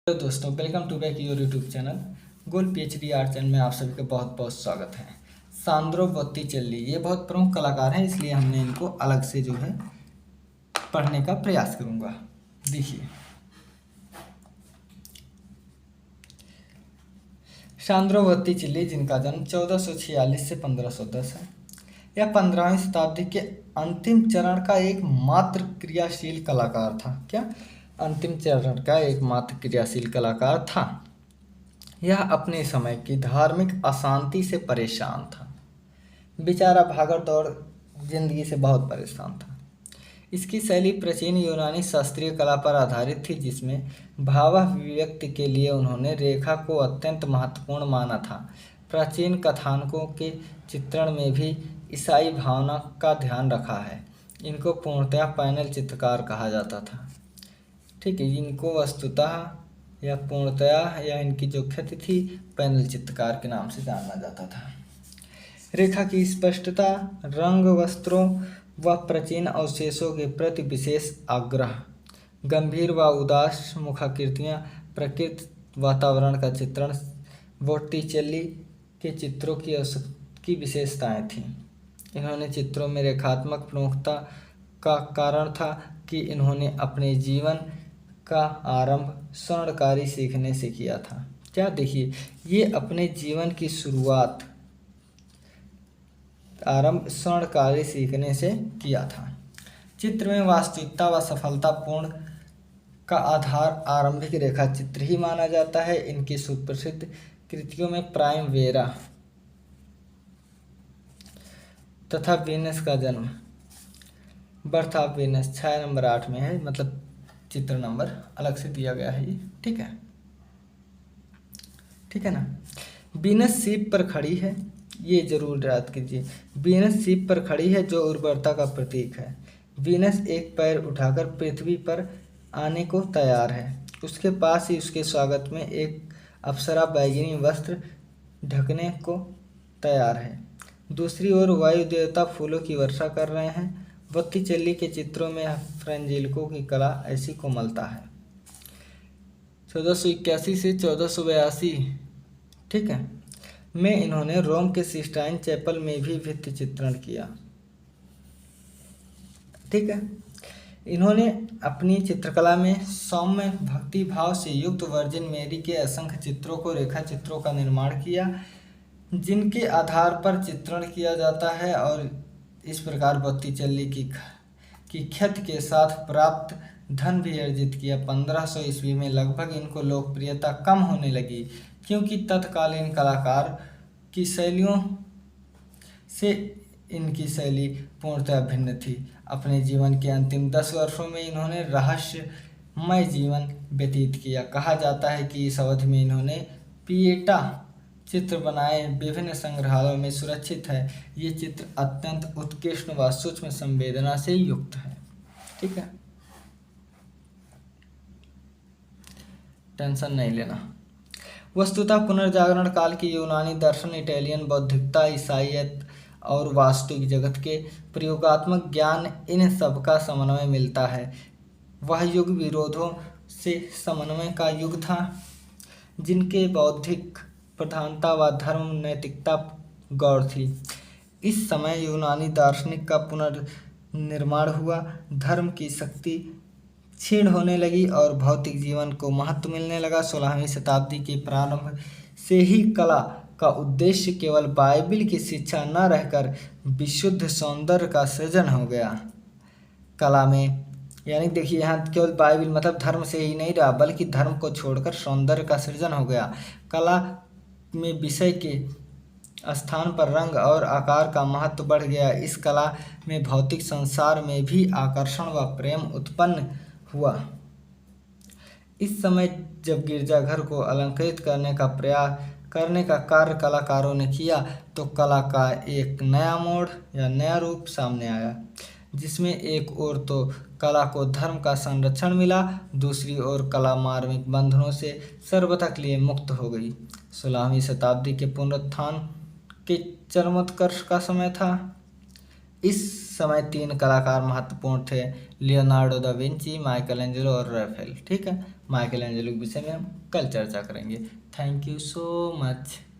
Hello दोस्तों, welcome to back your YouTube channel goal PhD art channel में आप सभी का बहुत बहुत स्वागत है। सांद्रो बोत्तिचेल्ली ये बहुत प्रमुख कलाकार हैं, इसलिए हमने इनको अलग से जो है पढ़ने का प्रयास करूंगा। देखिए, सांद्रो बोत्तिचेल्ली जिनका जन्म 1446 से 1510 है, यह 15वीं शताब्दी के अंतिम चरण का एकमात्र क्रियाशील कलाकार था। क्या अंतिम चरण का एकमात्र क्रियाशील कलाकार था। यह अपने समय की धार्मिक अशांति से परेशान था। बेचारा भागड़ दौड़ जिंदगी से बहुत परेशान था। इसकी शैली प्राचीन यूनानी शास्त्रीय कला पर आधारित थी, जिसमें भावाभिव्यक्ति के लिए उन्होंने रेखा को अत्यंत महत्वपूर्ण माना था। प्राचीन कथानकों के चित्रण में भी ईसाई भावना का ध्यान रखा है। इनको पूर्णतया पैनल चित्रकार कहा जाता था। ठीक है, इनको वस्तुतः या पूर्णतया या इनकी जो ख्याति थी पैनल चित्रकार के नाम से जाना जाता था। रेखा की स्पष्टता, रंग, वस्त्रों व प्राचीन अवशेषों के प्रति विशेष आग्रह, गंभीर व उदास मुखाकृतियाँ, प्रकृति वातावरण का चित्रण बोट्टिचेल्ली के चित्रों की विशेषताएं थीं। इन्होंने चित्रों में रेखात्मक प्रमुखता का कारण था कि इन्होंने अपने जीवन का आरंभ स्वर्णकारी सीखने से किया था। क्या देखिए, ये अपने जीवन की शुरुआत आरंभ स्वर्णकारी सीखने से किया था। चित्र में वास्तविकता व सफलतापूर्ण का आधार आरंभिक रेखा चित्र ही माना जाता है। इनकी सुप्रसिद्ध कृतियों में प्राइम वेरा तथा वीनस का जन्म, बर्थ ऑफ वीनस 6 नंबर 8 में है, मतलब चित्र नंबर अलग से दिया गया है ये। ठीक है, ठीक है ना। वीनस सीप पर खड़ी है, ये जरूर याद कीजिए। वीनस सीप पर खड़ी है जो उर्वरता का प्रतीक है। वीनस एक पैर उठाकर पृथ्वी पर आने को तैयार है। उसके पास ही उसके स्वागत में एक अप्सरा बैगनी वस्त्र ढकने को तैयार है। दूसरी ओर वायु देवता फूलों की वर्षा कर रहे हैं। बोत्तिचेल्ली के चित्रों में फ्रेंजेलिको की कला ऐसी कोमलता है। 1481 से 1482, ठीक है, में इन्होंने रोम के सिस्टाइन चैपल में भी भित्ति चित्रण किया। ठीक है, इन्होंने अपनी चित्रकला में सौम्य भक्ति भाव से युक्त वर्जिन मेरी के असंख्य चित्रों को रेखा चित्रों का निर्माण किया, जिनके आधार पर चित्रण किया जाता है, और इस प्रकार बोत्तिचेल्ली की ख्याति के साथ प्राप्त धन भी अर्जित किया। 1500 ईस्वी में लगभग इनको लोकप्रियता कम होने लगी, क्योंकि तत्कालीन कलाकार की शैलियों से इनकी शैली पूर्णतः भिन्न थी। अपने जीवन के अंतिम 10 वर्षों में इन्होंने रहस्यमय जीवन व्यतीत किया। कहा जाता है कि इस अवधि में इन्होंने पिएटा चित्र बनाए विभिन्न संग्रहालयों में सुरक्षित है। ये चित्र अत्यंत उत्कृष्ट व सूक्ष्म संवेदना से युक्त है। ठीक है, टेंशन नहीं लेना। वस्तुतः पुनर्जागरण काल की यूनानी दर्शन, इटालियन बौद्धिकता, ईसाईयत और वास्तविक जगत के प्रयोगात्मक ज्ञान, इन सब का समन्वय मिलता है। वह युग विरोधों से समन्वय का युग था, जिनके बौद्धिक प्रधानता व धर्म नैतिकता गौर थी। इस समय यूनानी दार्शनिक का पुनर्निर्माण हुआ। धर्म की शक्ति क्षीण होने लगी और भौतिक जीवन को महत्व मिलने लगा। 16वीं शताब्दी के प्रारंभ से ही कला का उद्देश्य केवल बाइबिल की शिक्षा न रहकर विशुद्ध सौंदर्य का सृजन हो गया। कला में यानी देखिए, यहाँ केवल बाइबिल मतलब धर्म से ही नहीं रहा, बल्कि धर्म को छोड़कर सौंदर्य का सृजन हो गया। कला में विषय के स्थान पर रंग और आकार का महत्व बढ़ गया। इस कला में भौतिक संसार में भी आकर्षण व प्रेम उत्पन्न हुआ। इस समय जब गिरजाघर को अलंकृत करने का कार्य कलाकारों ने किया, तो कला का एक नया मोड़ या नया रूप सामने आया, जिसमें एक ओर तो कला को धर्म का संरक्षण मिला, दूसरी ओर कला मार्मिक बंधनों से सर्वथा के लिए मुक्त हो गई। 16वीं शताब्दी के पुनरुत्थान के चरमोत्कर्ष का समय था। इस समय 3 कलाकार महत्वपूर्ण थे, Leonardo da Vinci, Michael Angelo और राफेल। ठीक है, माइकल एंजेलो के विषय में हम कल चर्चा करेंगे। Thank you so much.